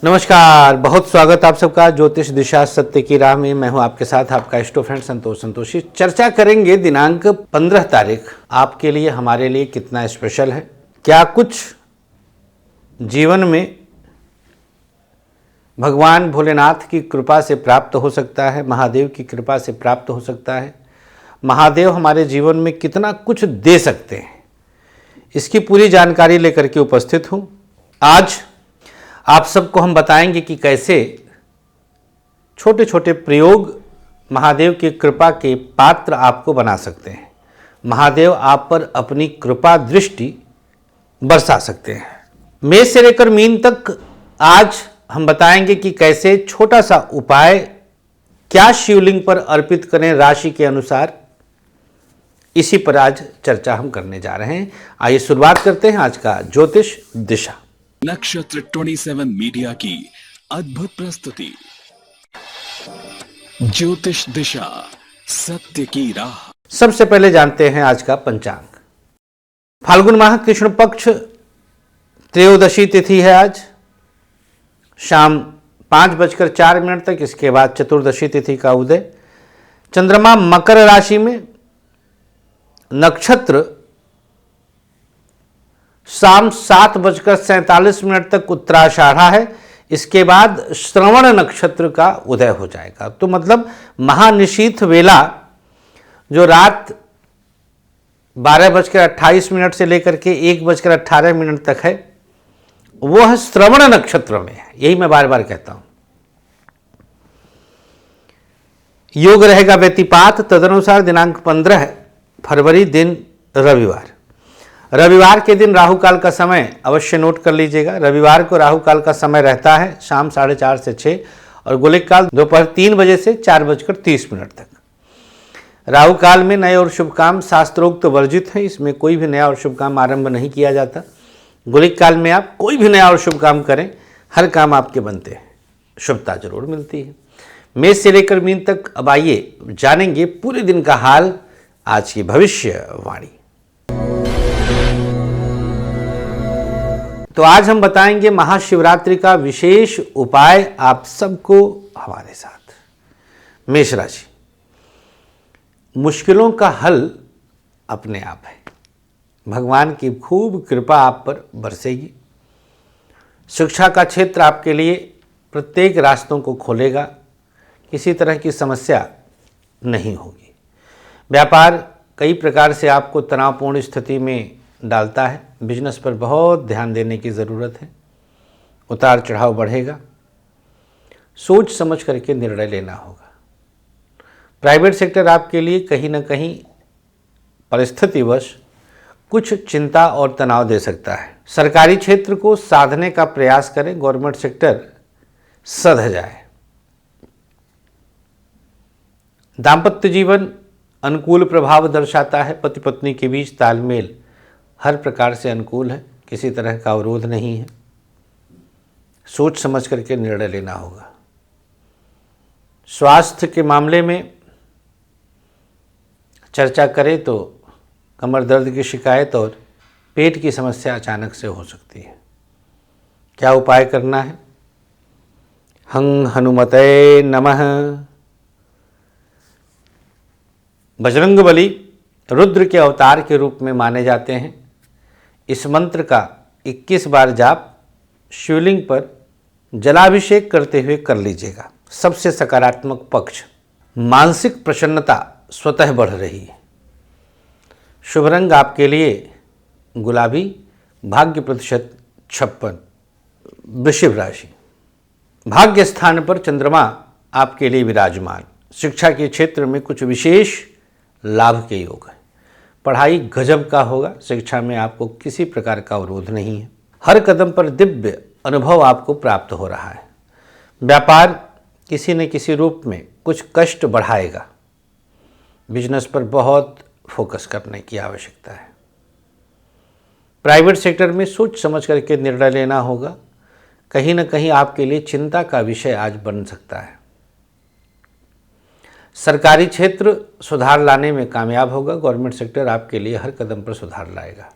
नमस्कार, बहुत स्वागत आप सबका ज्योतिष दिशा सत्य की राह में। मैं हूं आपके साथ आपका इष्टो फ्रेंड संतोष संतोषी। चर्चा करेंगे दिनांक 15 तारीख आपके लिए हमारे लिए कितना स्पेशल है। क्या कुछ जीवन में भगवान भोलेनाथ की कृपा से प्राप्त हो सकता है, महादेव की कृपा से प्राप्त हो सकता है। महादेव हमारे जीवन में कितना कुछ दे सकते हैं, इसकी पूरी जानकारी लेकर के उपस्थित हूं। आज आप सबको हम बताएंगे कि कैसे छोटे छोटे प्रयोग महादेव की कृपा के पात्र आपको बना सकते हैं। महादेव आप पर अपनी कृपा दृष्टि बरसा सकते हैं। मेष से लेकर मीन तक आज हम बताएंगे कि कैसे छोटा सा उपाय क्या शिवलिंग पर अर्पित करें राशि के अनुसार। इसी पर आज चर्चा हम करने जा रहे हैं। आइए शुरुआत करते हैं आज का ज्योतिष दिशा। नक्षत्र 27 मीडिया की अद्भुत प्रस्तुति ज्योतिष दिशा सत्य की राह। सबसे पहले जानते हैं आज का पंचांग। फाल्गुन माह कृष्ण पक्ष त्रयोदशी तिथि है। आज शाम 5:04 तक, इसके बाद चतुर्दशी तिथि का उदय। चंद्रमा मकर राशि में, नक्षत्र शाम 7:47 तक उत्तराषाढ़ा है। इसके बाद श्रवण नक्षत्र का उदय हो जाएगा। तो मतलब महानिशीथ वेला जो रात 12:28 से लेकर के 1:18 तक है, वह श्रवण नक्षत्र में है। यही मैं बार बार कहता हूं। योग रहेगा व्यतिपात, तदनुसार दिनांक 15 फरवरी दिन रविवार। रविवार के दिन राहु काल का समय अवश्य नोट कर लीजिएगा। रविवार को राहु काल का समय रहता है शाम 4:30 से 6 और गुलिक काल दोपहर 3 बजे से 4:30 तक। राहु काल में नए और शुभ काम शास्त्रोक्त वर्जित है। इसमें कोई भी नया और शुभ काम आरंभ नहीं किया जाता। गुलिक काल में आप कोई भी नया और शुभ काम करें, हर काम आपके बनते हैं, शुभता जरूर मिलती है। मेष से लेकर मीन तक अब आइए जानेंगे पूरे दिन का हाल, आज की भविष्यवाणी। तो आज हम बताएंगे महाशिवरात्रि का विशेष उपाय आप सबको हमारे साथ। मेष राशि, मुश्किलों का हल अपने आप है। भगवान की खूब कृपा आप पर बरसेगी। शिक्षा का क्षेत्र आपके लिए प्रत्येक रास्तों को खोलेगा। किसी तरह की समस्या नहीं होगी। व्यापार कई प्रकार से आपको तनावपूर्ण स्थिति में डालता है। बिजनेस पर बहुत ध्यान देने की ज़रूरत है। उतार चढ़ाव बढ़ेगा। सोच समझ करके निर्णय लेना होगा। प्राइवेट सेक्टर आपके लिए कहीं ना कहीं परिस्थितिवश कुछ चिंता और तनाव दे सकता है। सरकारी क्षेत्र को साधने का प्रयास करें, गवर्नमेंट सेक्टर सध जाए। दाम्पत्य जीवन अनुकूल प्रभाव दर्शाता है। पति पत्नी के बीच तालमेल हर प्रकार से अनुकूल है। किसी तरह का अवरोध नहीं है। सोच समझ करके निर्णय लेना होगा। स्वास्थ्य के मामले में चर्चा करें तो कमर दर्द की शिकायत और पेट की समस्या अचानक से हो सकती है। क्या उपाय करना है? हं हनुमते नमः। बजरंगबली रुद्र के अवतार के रूप में माने जाते हैं। इस मंत्र का 21 बार जाप शिवलिंग पर जलाभिषेक करते हुए कर लीजिएगा। सबसे सकारात्मक पक्ष, मानसिक प्रसन्नता स्वतः बढ़ रही है। शुभ रंग आपके लिए गुलाबी, भाग्य प्रतिशत 56। वृषभ राशि, भाग्य स्थान पर चंद्रमा आपके लिए विराजमान। शिक्षा के क्षेत्र में कुछ विशेष लाभ के योग है। पढ़ाई गजब का होगा। शिक्षा में आपको किसी प्रकार का अवरोध नहीं है। हर कदम पर दिव्य अनुभव आपको प्राप्त हो रहा है। व्यापार किसी न किसी रूप में कुछ कष्ट बढ़ाएगा। बिजनेस पर बहुत फोकस करने की आवश्यकता है। प्राइवेट सेक्टर में सोच समझ करके निर्णय लेना होगा। कहीं न कहीं आपके लिए चिंता का विषय आज बन सकता है। सरकारी क्षेत्र सुधार लाने में कामयाब होगा। गवर्नमेंट सेक्टर आपके लिए हर कदम पर सुधार लाएगा।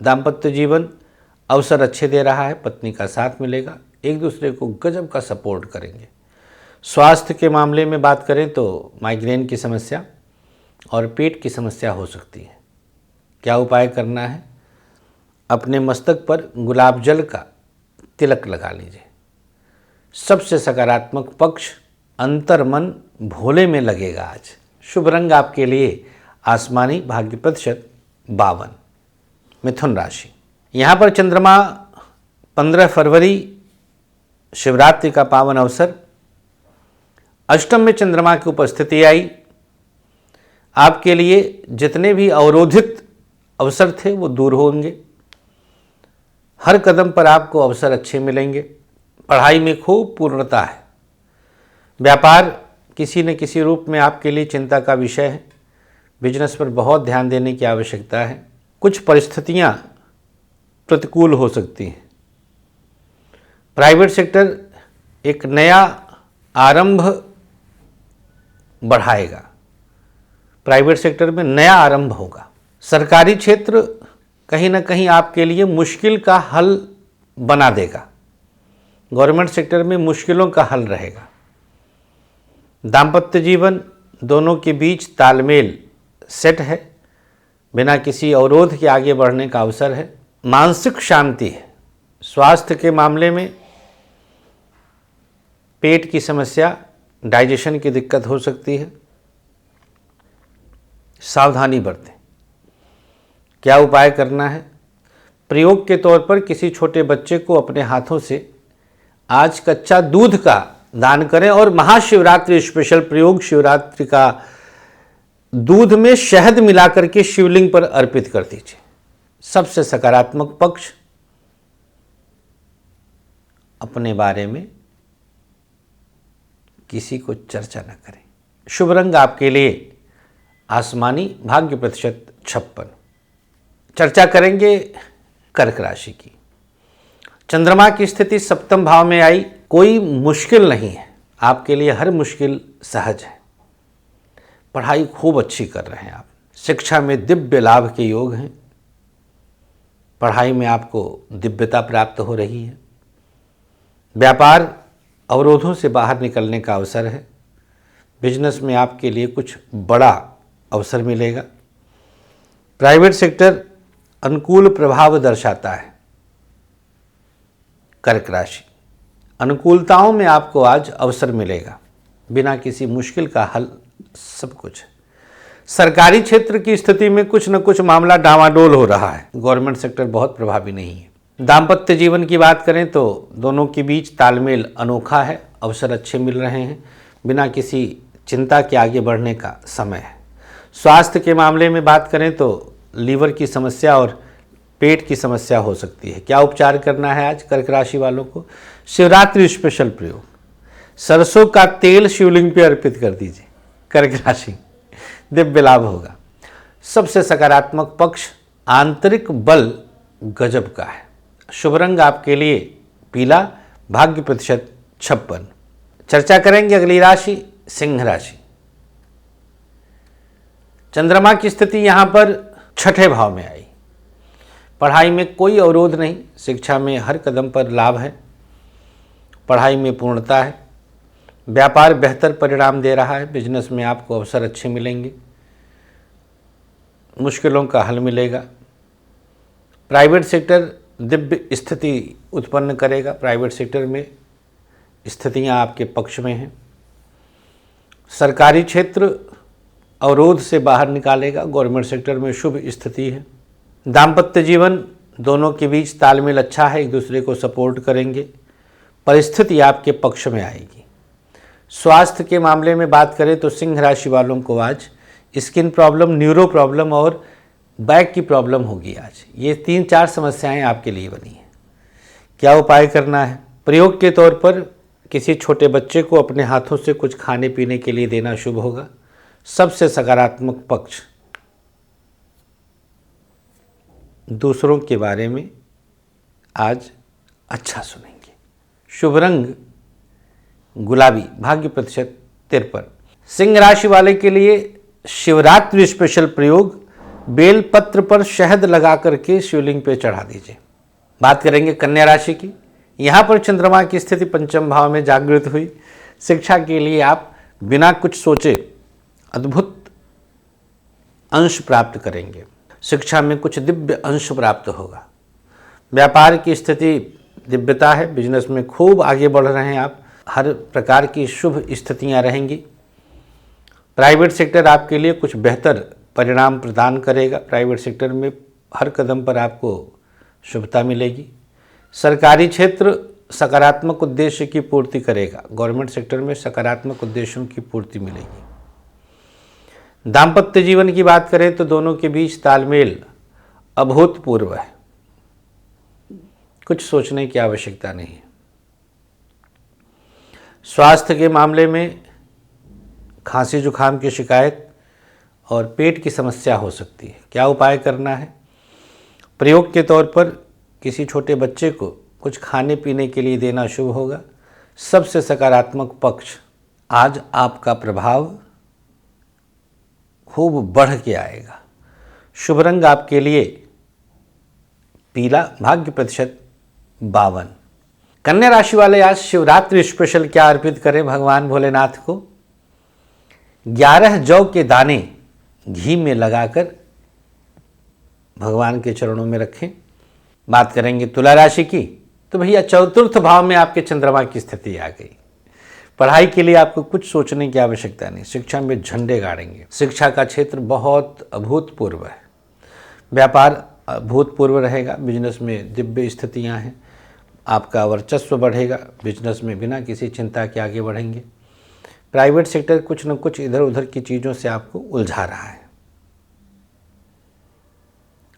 दाम्पत्य जीवन अवसर अच्छे दे रहा है। पत्नी का साथ मिलेगा। एक दूसरे को गजब का सपोर्ट करेंगे। स्वास्थ्य के मामले में बात करें तो माइग्रेन की समस्या और पेट की समस्या हो सकती है। क्या उपाय करना है? अपने मस्तक पर गुलाब जल का तिलक लगा लीजिए। सबसे सकारात्मक पक्ष अंतर्मन भोले में लगेगा आज। शुभ रंग आपके लिए आसमानी, भाग्य प्रतिशत 52। मिथुन राशि, यहाँ पर चंद्रमा 15 फरवरी शिवरात्रि का पावन अवसर, अष्टम में चंद्रमा की उपस्थिति आई। आपके लिए जितने भी अवरोधित अवसर थे वो दूर होंगे। हर कदम पर आपको अवसर अच्छे मिलेंगे। पढ़ाई में खूब पूर्णता है। व्यापार किसी न किसी रूप में आपके लिए चिंता का विषय है। बिजनेस पर बहुत ध्यान देने की आवश्यकता है। कुछ परिस्थितियां प्रतिकूल हो सकती हैं। प्राइवेट सेक्टर एक नया आरंभ बढ़ाएगा। प्राइवेट सेक्टर में नया आरंभ होगा। सरकारी क्षेत्र कहीं ना कहीं आपके लिए मुश्किल का हल बना देगा। गवर्नमेंट सेक्टर में मुश्किलों का हल रहेगा। दाम्पत्य जीवन दोनों के बीच तालमेल सेट है। बिना किसी अवरोध के आगे बढ़ने का अवसर है। मानसिक शांति है। स्वास्थ्य के मामले में पेट की समस्या, डाइजेशन की दिक्कत हो सकती है। सावधानी बरतें। क्या उपाय करना है? प्रयोग के तौर पर किसी छोटे बच्चे को अपने हाथों से आज कच्चा दूध का दान करें और महाशिवरात्रि स्पेशल प्रयोग शिवरात्रि का दूध में शहद मिलाकर के शिवलिंग पर अर्पित कर दीजिए। सबसे सकारात्मक पक्ष अपने बारे में किसी को चर्चा न करें। शुभ रंग आपके लिए आसमानी, भाग्य प्रतिशत 56। चर्चा करेंगे कर्क राशि की। चंद्रमा की स्थिति सप्तम भाव में आई। कोई मुश्किल नहीं है। आपके लिए हर मुश्किल सहज है। पढ़ाई खूब अच्छी कर रहे हैं आप। शिक्षा में दिव्य लाभ के योग हैं। पढ़ाई में आपको दिव्यता प्राप्त हो रही है। व्यापार अवरोधों से बाहर निकलने का अवसर है। बिजनेस में आपके लिए कुछ बड़ा अवसर मिलेगा। प्राइवेट सेक्टर अनुकूल प्रभाव दर्शाता है। कर्क राशि, अनुकूलताओं में आपको आज अवसर मिलेगा। बिना किसी मुश्किल का हल सब कुछ है। सरकारी क्षेत्र की स्थिति में कुछ न कुछ मामला डामाडोल हो रहा है। गवर्नमेंट सेक्टर बहुत प्रभावी नहीं है। दाम्पत्य जीवन की बात करें तो दोनों के बीच तालमेल अनोखा है। अवसर अच्छे मिल रहे हैं। बिना किसी चिंता के आगे बढ़ने का समय है। स्वास्थ्य के मामले में बात करें तो लीवर की समस्या और पेट की समस्या हो सकती है। क्या उपचार करना है आज कर्क राशि वालों को? शिवरात्रि स्पेशल प्रयोग, सरसों का तेल शिवलिंग पे अर्पित कर दीजिए। कर्क राशि, दिव्य लाभ होगा। सबसे सकारात्मक पक्ष आंतरिक बल गजब का है। शुभ रंग आपके लिए पीला, भाग्य प्रतिशत 56। चर्चा करेंगे अगली राशि सिंह राशि। चंद्रमा की स्थिति यहाँ पर छठे भाव में आई। पढ़ाई में कोई अवरोध नहीं। शिक्षा में हर कदम पर लाभ है। पढ़ाई में पूर्णता है। व्यापार बेहतर परिणाम दे रहा है। बिजनेस में आपको अवसर अच्छे मिलेंगे। मुश्किलों का हल मिलेगा। प्राइवेट सेक्टर दिव्य स्थिति उत्पन्न करेगा। प्राइवेट सेक्टर में स्थितियां आपके पक्ष में हैं। सरकारी क्षेत्र अवरोध से बाहर निकालेगा। गवर्नमेंट सेक्टर में शुभ स्थिति है। दाम्पत्य जीवन दोनों के बीच तालमेल अच्छा है। एक दूसरे को सपोर्ट करेंगे। परिस्थिति आपके पक्ष में आएगी। स्वास्थ्य के मामले में बात करें तो सिंह राशि वालों को आज स्किन प्रॉब्लम, न्यूरो प्रॉब्लम और बैक की प्रॉब्लम होगी आज। ये 3-4 समस्याएं आपके लिए बनी हैं। क्या उपाय करना है? प्रयोग के तौर पर किसी छोटे बच्चे को अपने हाथों से कुछ खाने पीने के लिए देना शुभ होगा। सबसे सकारात्मक पक्ष दूसरों के बारे में आज अच्छा सुनेंगे। शुभ रंग गुलाबी, भाग्य प्रतिशत 53। सिंह राशि वाले के लिए शिवरात्रि स्पेशल प्रयोग, बेल पत्र पर शहद लगा करके शिवलिंग पे चढ़ा दीजिए। बात करेंगे कन्या राशि की। यहाँ पर चंद्रमा की स्थिति पंचम भाव में जागृत हुई। शिक्षा के लिए आप बिना कुछ सोचे अद्भुत अंश प्राप्त करेंगे। शिक्षा में कुछ दिव्य अंश प्राप्त होगा। व्यापार की स्थिति दिव्यता है। बिजनेस में खूब आगे बढ़ रहे हैं आप। हर प्रकार की शुभ स्थितियां रहेंगी। प्राइवेट सेक्टर आपके लिए कुछ बेहतर परिणाम प्रदान करेगा। प्राइवेट सेक्टर में हर कदम पर आपको शुभता मिलेगी। सरकारी क्षेत्र सकारात्मक उद्देश्य की पूर्ति करेगा। गवर्नमेंट सेक्टर में सकारात्मक उद्देश्यों की पूर्ति मिलेगी। दाम्पत्य जीवन की बात करें तो दोनों के बीच तालमेल अभूतपूर्व है। कुछ सोचने की आवश्यकता नहीं है। स्वास्थ्य के मामले में खांसी जुखाम की शिकायत और पेट की समस्या हो सकती है। क्या उपाय करना है? प्रयोग के तौर पर किसी छोटे बच्चे को कुछ खाने पीने के लिए देना शुभ होगा। सबसे सकारात्मक पक्ष, आज आपका प्रभाव खूब बढ़ के आएगा। शुभ रंग आपके लिए पीला, भाग्य प्रतिशत 52। कन्या राशि वाले आज शिवरात्रि स्पेशल क्या अर्पित करें भगवान भोलेनाथ को? 11 जौ के दाने घी में लगाकर भगवान के चरणों में रखें। बात करेंगे तुला राशि की, तो भैया चतुर्थ भाव में आपके चंद्रमा की स्थिति आ गई। पढ़ाई के लिए आपको कुछ सोचने की आवश्यकता नहीं। शिक्षा में झंडे गाड़ेंगे। शिक्षा का क्षेत्र बहुत अभूतपूर्व है। व्यापार अभूतपूर्व रहेगा। बिजनेस में दिव्य स्थितियां हैं। आपका वर्चस्व बढ़ेगा। बिजनेस में बिना किसी चिंता के आगे बढ़ेंगे। प्राइवेट सेक्टर कुछ न कुछ इधर उधर की चीज़ों से आपको उलझा रहा है।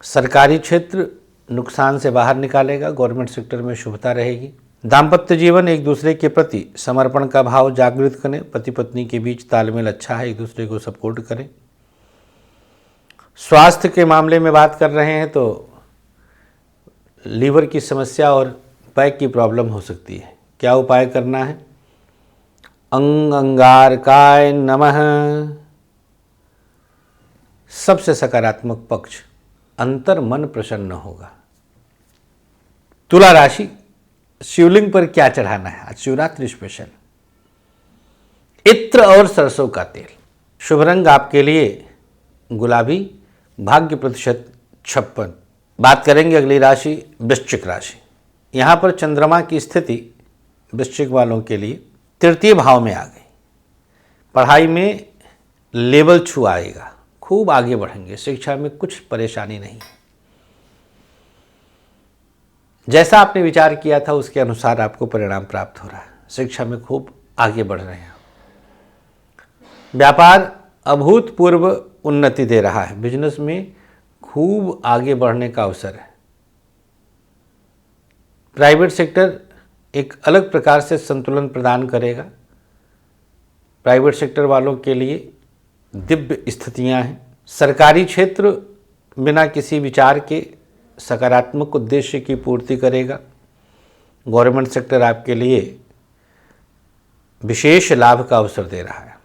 सरकारी क्षेत्र नुकसान से बाहर निकालेगा। गवर्नमेंट सेक्टर में शुभता रहेगी। दाम्पत्य जीवन, एक दूसरे के प्रति समर्पण का भाव जागृत करें। पति पत्नी के बीच तालमेल अच्छा है। एक दूसरे को सपोर्ट करें। स्वास्थ्य के मामले में बात कर रहे हैं तो लीवर की समस्या और बैक की प्रॉब्लम हो सकती है। क्या उपाय करना है? अंगारकाय नमः। सबसे सकारात्मक पक्ष, अंतर मन प्रसन्न होगा। तुला राशि, शिवलिंग पर क्या चढ़ाना है आज शिवरात्रि स्पेशल? इत्र और सरसों का तेल। शुभ रंग आपके लिए गुलाबी, भाग्य प्रतिशत 56। बात करेंगे अगली राशि वृश्चिक राशि। यहाँ पर चंद्रमा की स्थिति वृश्चिक वालों के लिए तृतीय भाव में आ गई। पढ़ाई में लेवल छू आएगा। खूब आगे बढ़ेंगे। शिक्षा में कुछ परेशानी नहीं। जैसा आपने विचार किया था उसके अनुसार आपको परिणाम प्राप्त हो रहा है। शिक्षा में खूब आगे बढ़ रहे हैं। व्यापार अभूतपूर्व उन्नति दे रहा है। बिजनेस में खूब आगे बढ़ने का अवसर है। प्राइवेट सेक्टर एक अलग प्रकार से संतुलन प्रदान करेगा। प्राइवेट सेक्टर वालों के लिए दिव्य स्थितियां हैं। सरकारी क्षेत्र बिना किसी विचार के सकारात्मक उद्देश्य की पूर्ति करेगा। गवर्नमेंट सेक्टर आपके लिए विशेष लाभ का अवसर दे रहा है।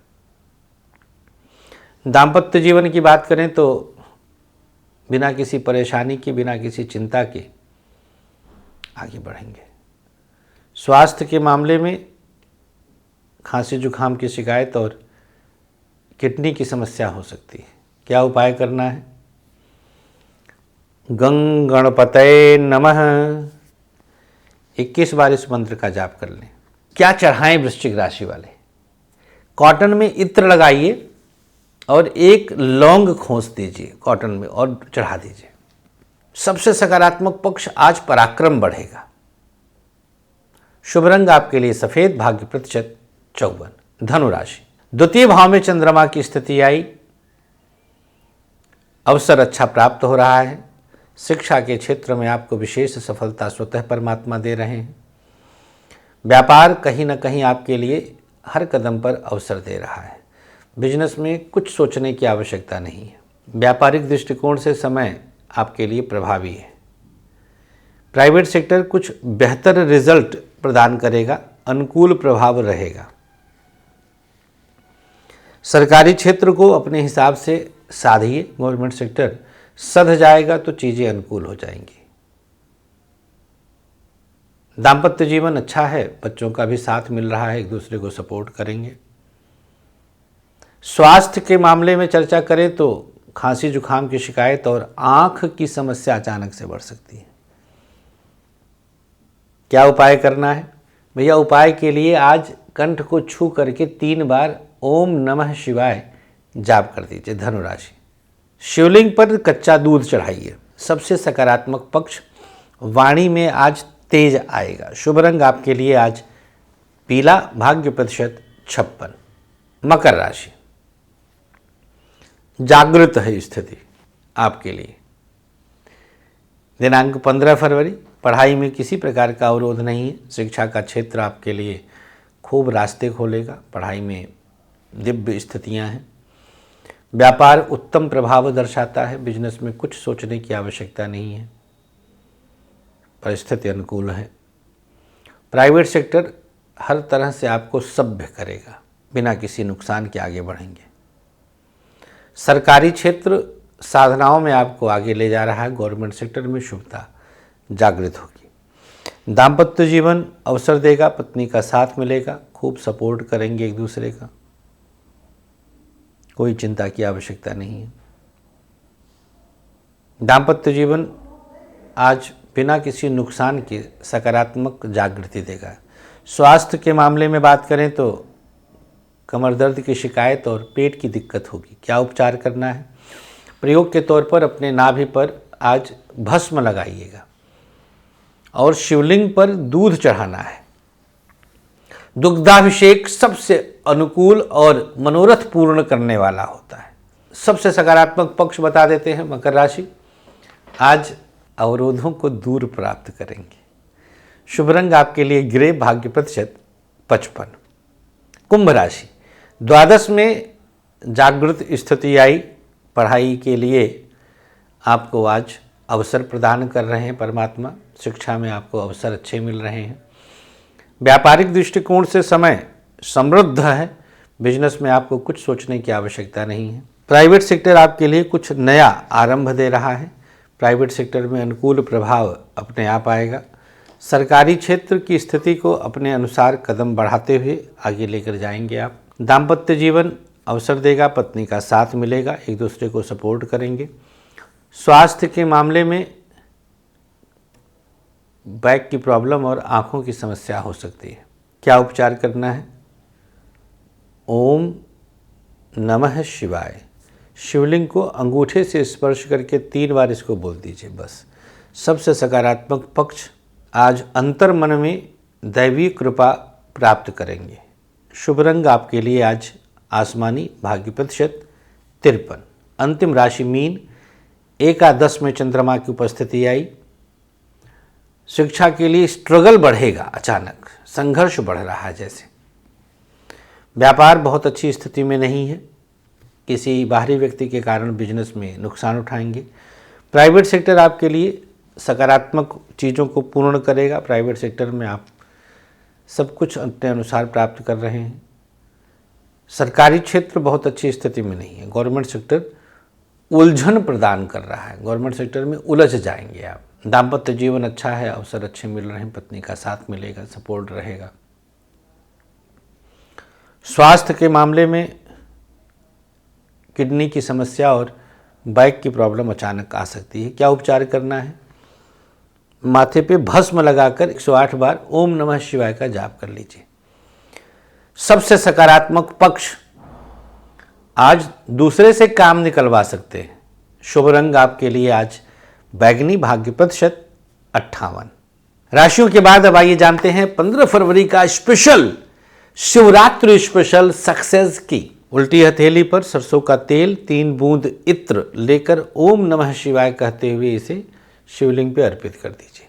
दाम्पत्य जीवन की बात करें तो बिना किसी परेशानी के, बिना किसी चिंता के आगे बढ़ेंगे। स्वास्थ्य के मामले में खांसी जुखाम की शिकायत और किडनी की समस्या हो सकती है। क्या उपाय करना है? गं गणपतये नमः 21 बार इस मंत्र का जाप कर लें। क्या चढ़ाएं वृश्चिक राशि वाले? कॉटन में इत्र लगाइए और एक लौंग खोस दीजिए कॉटन में और चढ़ा दीजिए। सबसे सकारात्मक पक्ष, आज पराक्रम बढ़ेगा। शुभ रंग आपके लिए सफेद, भाग्य प्रतिशत 54। धनु राशि, द्वितीय भाव में चंद्रमा की स्थिति आई। अवसर अच्छा प्राप्त हो रहा है। शिक्षा के क्षेत्र में आपको विशेष सफलता स्वतः परमात्मा दे रहे हैं। व्यापार कहीं ना कहीं आपके लिए हर कदम पर अवसर दे रहा है। बिजनेस में कुछ सोचने की आवश्यकता नहीं है। व्यापारिक दृष्टिकोण से समय आपके लिए प्रभावी है। प्राइवेट सेक्टर कुछ बेहतर रिजल्ट प्रदान करेगा। अनुकूल प्रभाव रहेगा। सरकारी क्षेत्र को अपने हिसाब से साधिए। गवर्नमेंट सेक्टर सध जाएगा तो चीज़ें अनुकूल हो जाएंगी। दाम्पत्य जीवन अच्छा है, बच्चों का भी साथ मिल रहा है, एक दूसरे को सपोर्ट करेंगे। स्वास्थ्य के मामले में चर्चा करें तो खांसी जुकाम की शिकायत और आंख की समस्या अचानक से बढ़ सकती है। क्या उपाय करना है भैया? उपाय के लिए आज कंठ को छू करके 3 बार ओम नमः शिवाय जाप कर दीजिए। धनुराशि, शिवलिंग पर कच्चा दूध चढ़ाइए। सबसे सकारात्मक पक्ष, वाणी में आज तेज आएगा। शुभ रंग आपके लिए आज पीला, भाग्य प्रतिशत 56। मकर राशि, जागृत है स्थिति आपके लिए। दिनांक 15 फरवरी, पढ़ाई में किसी प्रकार का अवरोध नहीं है। शिक्षा का क्षेत्र आपके लिए खूब रास्ते खोलेगा। पढ़ाई में दिव्य स्थितियां हैं। व्यापार उत्तम प्रभाव दर्शाता है। बिजनेस में कुछ सोचने की आवश्यकता नहीं है, परिस्थिति अनुकूल है। प्राइवेट सेक्टर हर तरह से आपको सभ्य करेगा, बिना किसी नुकसान के आगे बढ़ेंगे। सरकारी क्षेत्र साधनाओं में आपको आगे ले जा रहा है। गवर्नमेंट सेक्टर में शुभता जागृत होगी। दाम्पत्य जीवन अवसर देगा, पत्नी का साथ मिलेगा, खूब सपोर्ट करेंगे एक दूसरे का, कोई चिंता की आवश्यकता नहीं है। दाम्पत्य जीवन आज बिना किसी नुकसान के सकारात्मक जागृति देगा। स्वास्थ्य के मामले में बात करें तो कमर दर्द की शिकायत और पेट की दिक्कत होगी। क्या उपचार करना है? प्रयोग के तौर पर अपने नाभि पर आज भस्म लगाइएगा और शिवलिंग पर दूध चढ़ाना है। दुग्धाभिषेक सबसे अनुकूल और मनोरथ पूर्ण करने वाला होता है। सबसे सकारात्मक पक्ष बता देते हैं मकर राशि, आज अवरोधों को दूर प्राप्त करेंगे। शुभ रंग आपके लिए ग्रे, भाग्य प्रतिशत 55। कुंभ राशि, द्वादश में जागृत स्थिति आई। पढ़ाई के लिए आपको आज अवसर प्रदान कर रहे हैं परमात्मा। शिक्षा में आपको अवसर अच्छे मिल रहे हैं। व्यापारिक दृष्टिकोण से समय समृद्ध है। बिजनेस में आपको कुछ सोचने की आवश्यकता नहीं है। प्राइवेट सेक्टर आपके लिए कुछ नया आरंभ दे रहा है। प्राइवेट सेक्टर में अनुकूल प्रभाव अपने आप आएगा। सरकारी क्षेत्र की स्थिति को अपने अनुसार कदम बढ़ाते हुए आगे लेकर जाएंगे आप। दाम्पत्य जीवन अवसर देगा, पत्नी का साथ मिलेगा, एक दूसरे को सपोर्ट करेंगे। स्वास्थ्य के मामले में बैक की प्रॉब्लम और आँखों की समस्या हो सकती है। क्या उपचार करना है? ओम नमः शिवाय, शिवलिंग को अंगूठे से स्पर्श करके 3 बार इसको बोल दीजिए बस। सबसे सकारात्मक पक्ष, आज अंतर मन में दैवीय कृपा प्राप्त करेंगे। शुभ रंग आपके लिए आज आसमानी, भाग्य प्रतिशत 53। अंतिम राशि मीन, एकादश में चंद्रमा की उपस्थिति आई। शिक्षा के लिए स्ट्रगल बढ़ेगा, अचानक संघर्ष बढ़ रहा है जैसे। व्यापार बहुत अच्छी स्थिति में नहीं है। किसी बाहरी व्यक्ति के कारण बिजनेस में नुकसान उठाएंगे। प्राइवेट सेक्टर आपके लिए सकारात्मक चीज़ों को पूर्ण करेगा। प्राइवेट सेक्टर में आप सब कुछ अपने अनुसार प्राप्त कर रहे हैं। सरकारी क्षेत्र बहुत अच्छी स्थिति में नहीं है। गवर्नमेंट सेक्टर उलझन प्रदान कर रहा है। गवर्नमेंट सेक्टर में उलझ जाएंगे आप। दाम्पत्य जीवन अच्छा है, अवसर अच्छे मिल रहे हैं, पत्नी का साथ मिलेगा, सपोर्ट रहेगा। स्वास्थ्य के मामले में किडनी की समस्या और बैक की प्रॉब्लम अचानक आ सकती है। क्या उपचार करना है? माथे पे भस्म लगाकर 108 बार ओम नमः शिवाय का जाप कर लीजिए। सबसे सकारात्मक पक्ष, आज दूसरे से काम निकलवा सकते हैं। शुभ रंग आपके लिए आज बैगनी, भाग्य प्रतिशत 58। राशियों के बाद अब आइए जानते हैं 15 फरवरी का स्पेशल शिवरात्रि स्पेशल सक्सेस की। उल्टी हथेली पर सरसों का तेल 3 बूंद इत्र लेकर ओम नमः शिवाय कहते हुए इसे शिवलिंग पे अर्पित कर दीजिए।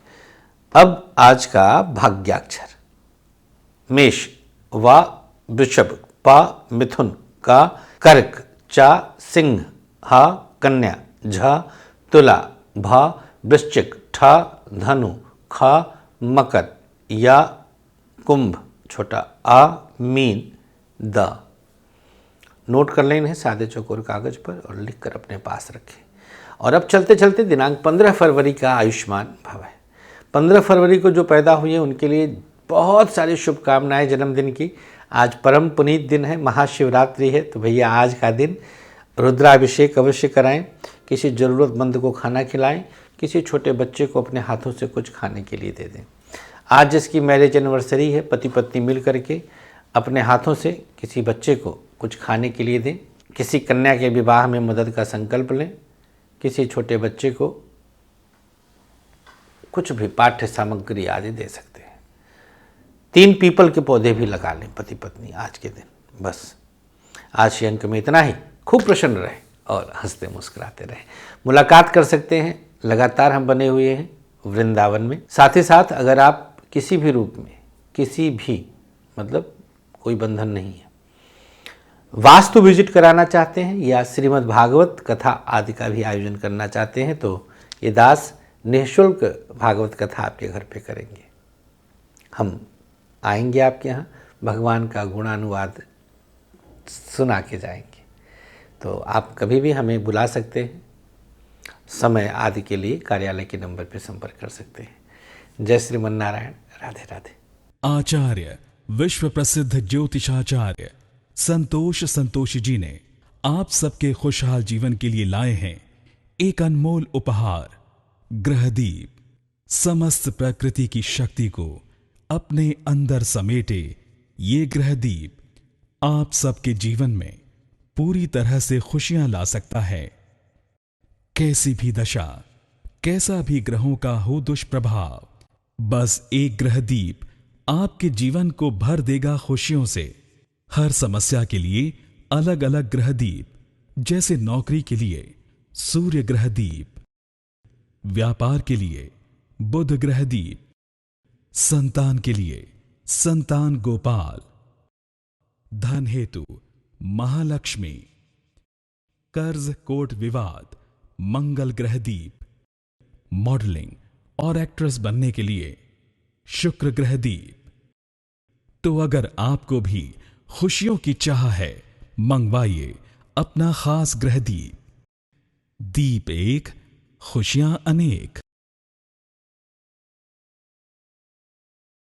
अब आज का भाग्याक्षर, मेष, वा वृषभ, पा मिथुन, का कर्क, चा सिंह, हा कन्या, झा तुला, भा वृश्चिक, ठा धनु, खा मकर, या कुंभ, छोटा आ मीन, द। नोट कर लें इन्हें सादे चौकोर कागज पर और लिखकर अपने पास रखें। और अब चलते चलते दिनांक 15 फरवरी का आयुष्मान भव है। 15 फरवरी को जो पैदा हुए हैं उनके लिए बहुत सारी शुभकामनाएं जन्मदिन की। आज परम पुनीत दिन है, महाशिवरात्रि है, तो भैया आज का दिन रुद्राभिषेक अवश्य कराएं, किसी ज़रूरतमंद को खाना खिलाएं, किसी छोटे बच्चे को अपने हाथों से कुछ खाने के लिए दे दें। आज जिसकी मैरिज एनिवर्सरी है, पति पत्नी मिल करके अपने हाथों से किसी बच्चे को कुछ खाने के लिए दें, किसी कन्या के विवाह में मदद का संकल्प लें, किसी छोटे बच्चे को कुछ भी पाठ्य सामग्री आदि दे सकते हैं। 3 पीपल के पौधे भी लगा लें पति पत्नी आज के दिन। बस आज के अंक में इतना ही। खूब प्रसन्न रहे और हंसते मुस्कुराते रहे। मुलाकात कर सकते हैं, लगातार हम बने हुए हैं वृंदावन में। साथ ही साथ अगर आप किसी भी रूप में, किसी भी मतलब कोई बंधन नहीं है, वास्तु विजिट कराना चाहते हैं या श्रीमद् भागवत कथा आदि का भी आयोजन करना चाहते हैं तो ये दास निःशुल्क भागवत कथा आपके घर पे करेंगे। हम आएंगे आपके यहाँ, भगवान का गुणानुवाद सुना के जाएंगे। तो आप कभी भी हमें बुला सकते हैं, समय आदि के लिए कार्यालय के नंबर पर संपर्क कर सकते हैं। जय श्रीमन नारायण। राधे राधे। आचार्य विश्व प्रसिद्ध ज्योतिषाचार्य संतोषी जी ने आप सबके खुशहाल जीवन के लिए लाए हैं एक अनमोल उपहार, ग्रहदीप। समस्त प्रकृति की शक्ति को अपने अंदर समेटे ये ग्रहदीप आप सबके जीवन में पूरी तरह से खुशियां ला सकता है। कैसी भी दशा, कैसा भी ग्रहों का हो दुष्प्रभाव, बस एक ग्रहदीप आपके जीवन को भर देगा खुशियों से। हर समस्या के लिए अलग अलग ग्रहदीप, जैसे नौकरी के लिए सूर्य ग्रहदीप, व्यापार के लिए बुध ग्रहदीप, संतान के लिए संतान गोपाल, धन हेतु महालक्ष्मी, कर्ज कोर्ट विवाद मंगल ग्रहदीप, मॉडलिंग और एक्ट्रेस बनने के लिए शुक्र ग्रहदीप। तो अगर आपको भी खुशियों की चाह है, मंगवाइए अपना खास ग्रहदीप। दीप एक, खुशियां अनेक।